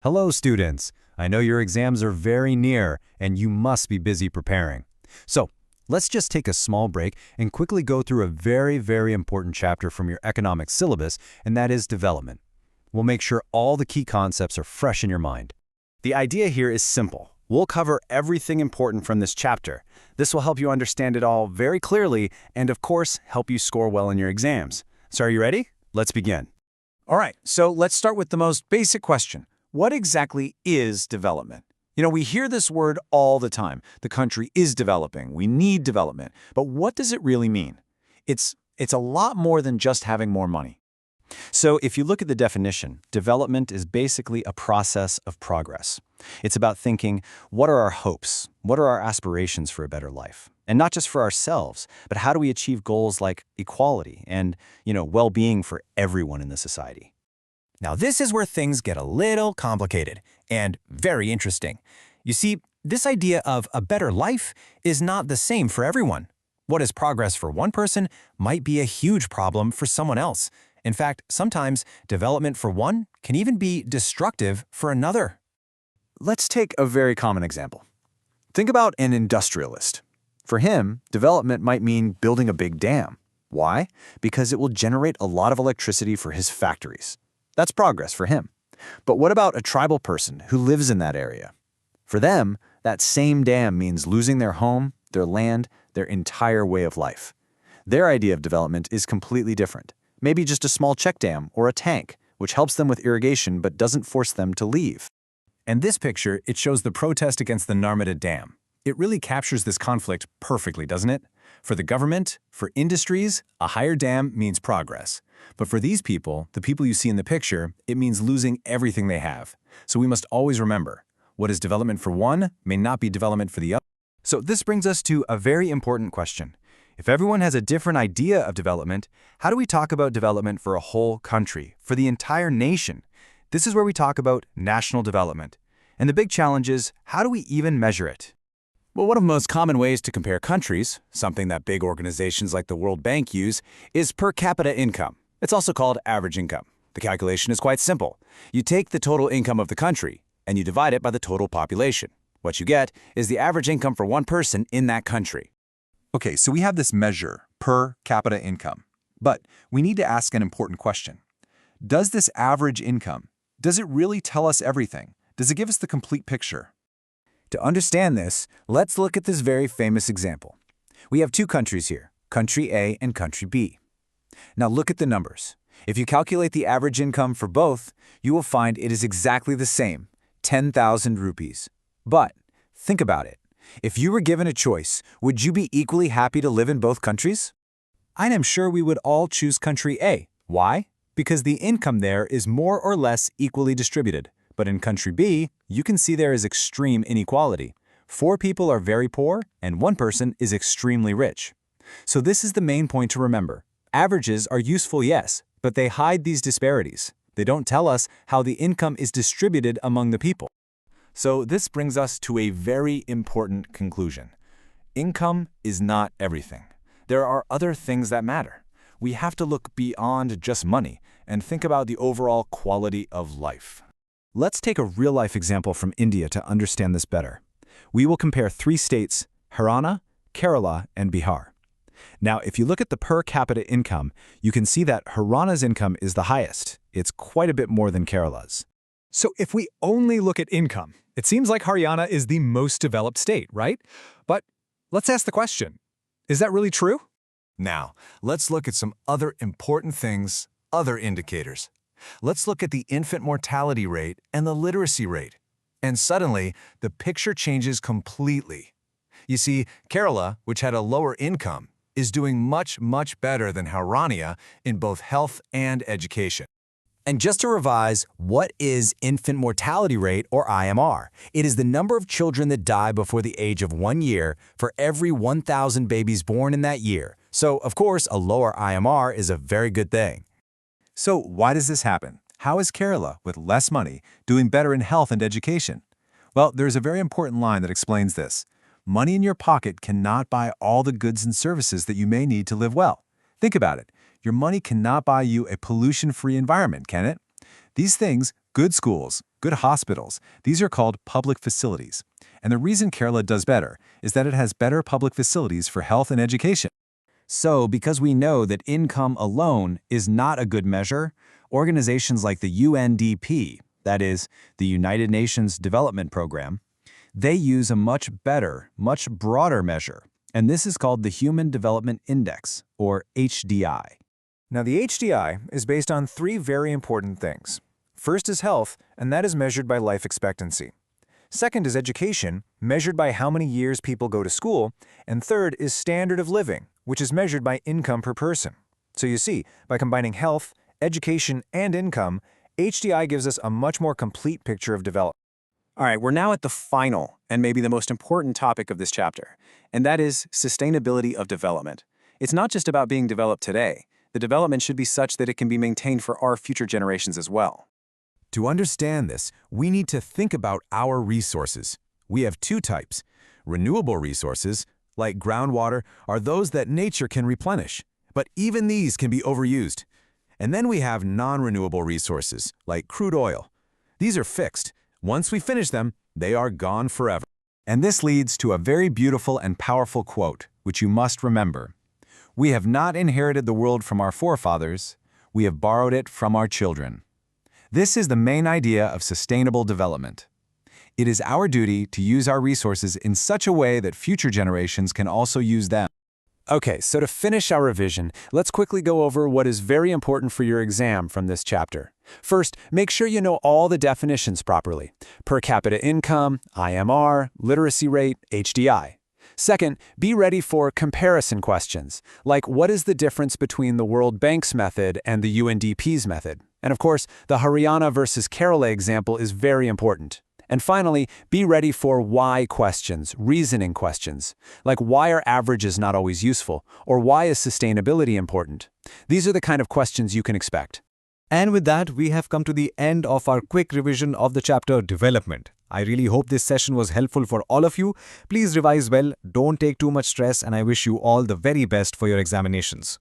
Hello, students. I know your exams are very near and you must be busy preparing. So, let's just take a small break and quickly go through a very important chapter from your economics syllabus, and that is development. We'll make sure all the key concepts are fresh in your mind. The idea here is simple. We'll cover everything important from this chapter. This will help you understand it all very clearly and, of course, help you score well in your exams. So are you ready? Let's begin. All right, so let's start with the most basic question. What exactly is development? We hear this word all the time. The country is developing. We need development. But what does it really mean? It's a lot more than just having more money. So if you look at the definition, development is basically a process of progress. It's about thinking, what are our hopes? What are our aspirations for a better life? And not just for ourselves, but how do we achieve goals like equality and, well-being for everyone in the society? Now this is where things get a little complicated and very interesting. You see, this idea of a better life is not the same for everyone. What is progress for one person might be a huge problem for someone else. In fact, sometimes development for one can even be destructive for another. Let's take a very common example. Think about an industrialist. For him, development might mean building a big dam. Why? Because it will generate a lot of electricity for his factories. That's progress for him. But what about a tribal person who lives in that area? For them, that same dam means losing their home, their land, their entire way of life. Their idea of development is completely different. Maybe just a small check dam or a tank, which helps them with irrigation but doesn't force them to leave. And this picture, it shows the protest against the Narmada Dam. It really captures this conflict perfectly, doesn't it? For the government, for industries, a higher dam means progress. But for these people, the people you see in the picture, it means losing everything they have. So we must always remember, what is development for one may not be development for the other. So this brings us to a very important question. If everyone has a different idea of development, how do we talk about development for a whole country, for the entire nation? This is where we talk about national development. And the big challenge is, how do we even measure it? Well, one of the most common ways to compare countries, something that big organizations like the World Bank use, is per capita income. It's also called average income. The calculation is quite simple. You take the total income of the country, and you divide it by the total population. What you get is the average income for one person in that country. Okay, so we have this measure, per capita income. But we need to ask an important question. Does this average income, does it really tell us everything? Does it give us the complete picture? To understand this, let's look at this very famous example. We have two countries here, country A and country B. Now look at the numbers. If you calculate the average income for both, you will find it is exactly the same, 10,000 rupees. But think about it. If you were given a choice, would you be equally happy to live in both countries? I am sure we would all choose country A. Why? Because the income there is more or less equally distributed. But in country B, you can see there is extreme inequality. 4 people are very poor, and 1 person is extremely rich. So this is the main point to remember. Averages are useful, yes, but they hide these disparities. They don't tell us how the income is distributed among the people. So this brings us to a very important conclusion. Income is not everything. There are other things that matter. We have to look beyond just money and think about the overall quality of life. Let's take a real-life example from India to understand this better. We will compare 3 states, Haryana, Kerala, and Bihar. Now, if you look at the per capita income, you can see that Haryana's income is the highest. It's quite a bit more than Kerala's. So if we only look at income, it seems like Haryana is the most developed state, right? But let's ask the question, is that really true? Now, let's look at some other important things, other indicators. Let's look at the infant mortality rate and the literacy rate. And suddenly, the picture changes completely. You see, Kerala, which had a lower income, is doing much better than Haryana in both health and education. And just to revise, what is infant mortality rate, or IMR? It is the number of children that die before the age of 1 year for every 1,000 babies born in that year. So, of course, a lower IMR is a very good thing. So why does this happen? How is Kerala, with less money, doing better in health and education? Well, there's a very important line that explains this. Money in your pocket cannot buy all the goods and services that you may need to live well. Think about it. Your money cannot buy you a pollution-free environment, can it? These things, good schools, good hospitals. These are called public facilities. And the reason Kerala does better is that it has better public facilities for health and education. So, because we know that income alone is not a good measure, organizations like the UNDP, that is, the United Nations Development Program, they use a much better, much broader measure, and this is called the Human Development Index, or HDI. Now, the HDI is based on three very important things. First is health, and that is measured by life expectancy. Second is education, measured by how many years people go to school. And third is standard of living, which is measured by income per person. So you see, by combining health, education, and income, HDI gives us a much more complete picture of development. All right, we're now at the final and maybe the most important topic of this chapter, and that is sustainability of development. It's not just about being developed today. The development should be such that it can be maintained for our future generations as well. To understand this, we need to think about our resources. We have two types. Renewable resources, like groundwater, are those that nature can replenish, but even these can be overused. And then we have non-renewable resources, like crude oil. These are fixed. Once we finish them, they are gone forever. And this leads to a very beautiful and powerful quote, which you must remember. We have not inherited the world from our forefathers, we have borrowed it from our children. This is the main idea of sustainable development. It is our duty to use our resources in such a way that future generations can also use them. Okay, so to finish our revision, let's quickly go over what is very important for your exam from this chapter. First, make sure you know all the definitions properly: per capita income, IMR, literacy rate, HDI. Second, be ready for comparison questions, like what is the difference between the World Bank's method and the UNDP's method? And of course, the Haryana versus Kerala example is very important. And finally, be ready for why questions, reasoning questions, like why are averages not always useful, or why is sustainability important? These are the kind of questions you can expect. And with that, we have come to the end of our quick revision of the chapter Development. I really hope this session was helpful for all of you. Please revise well, don't take too much stress, and I wish you all the very best for your examinations.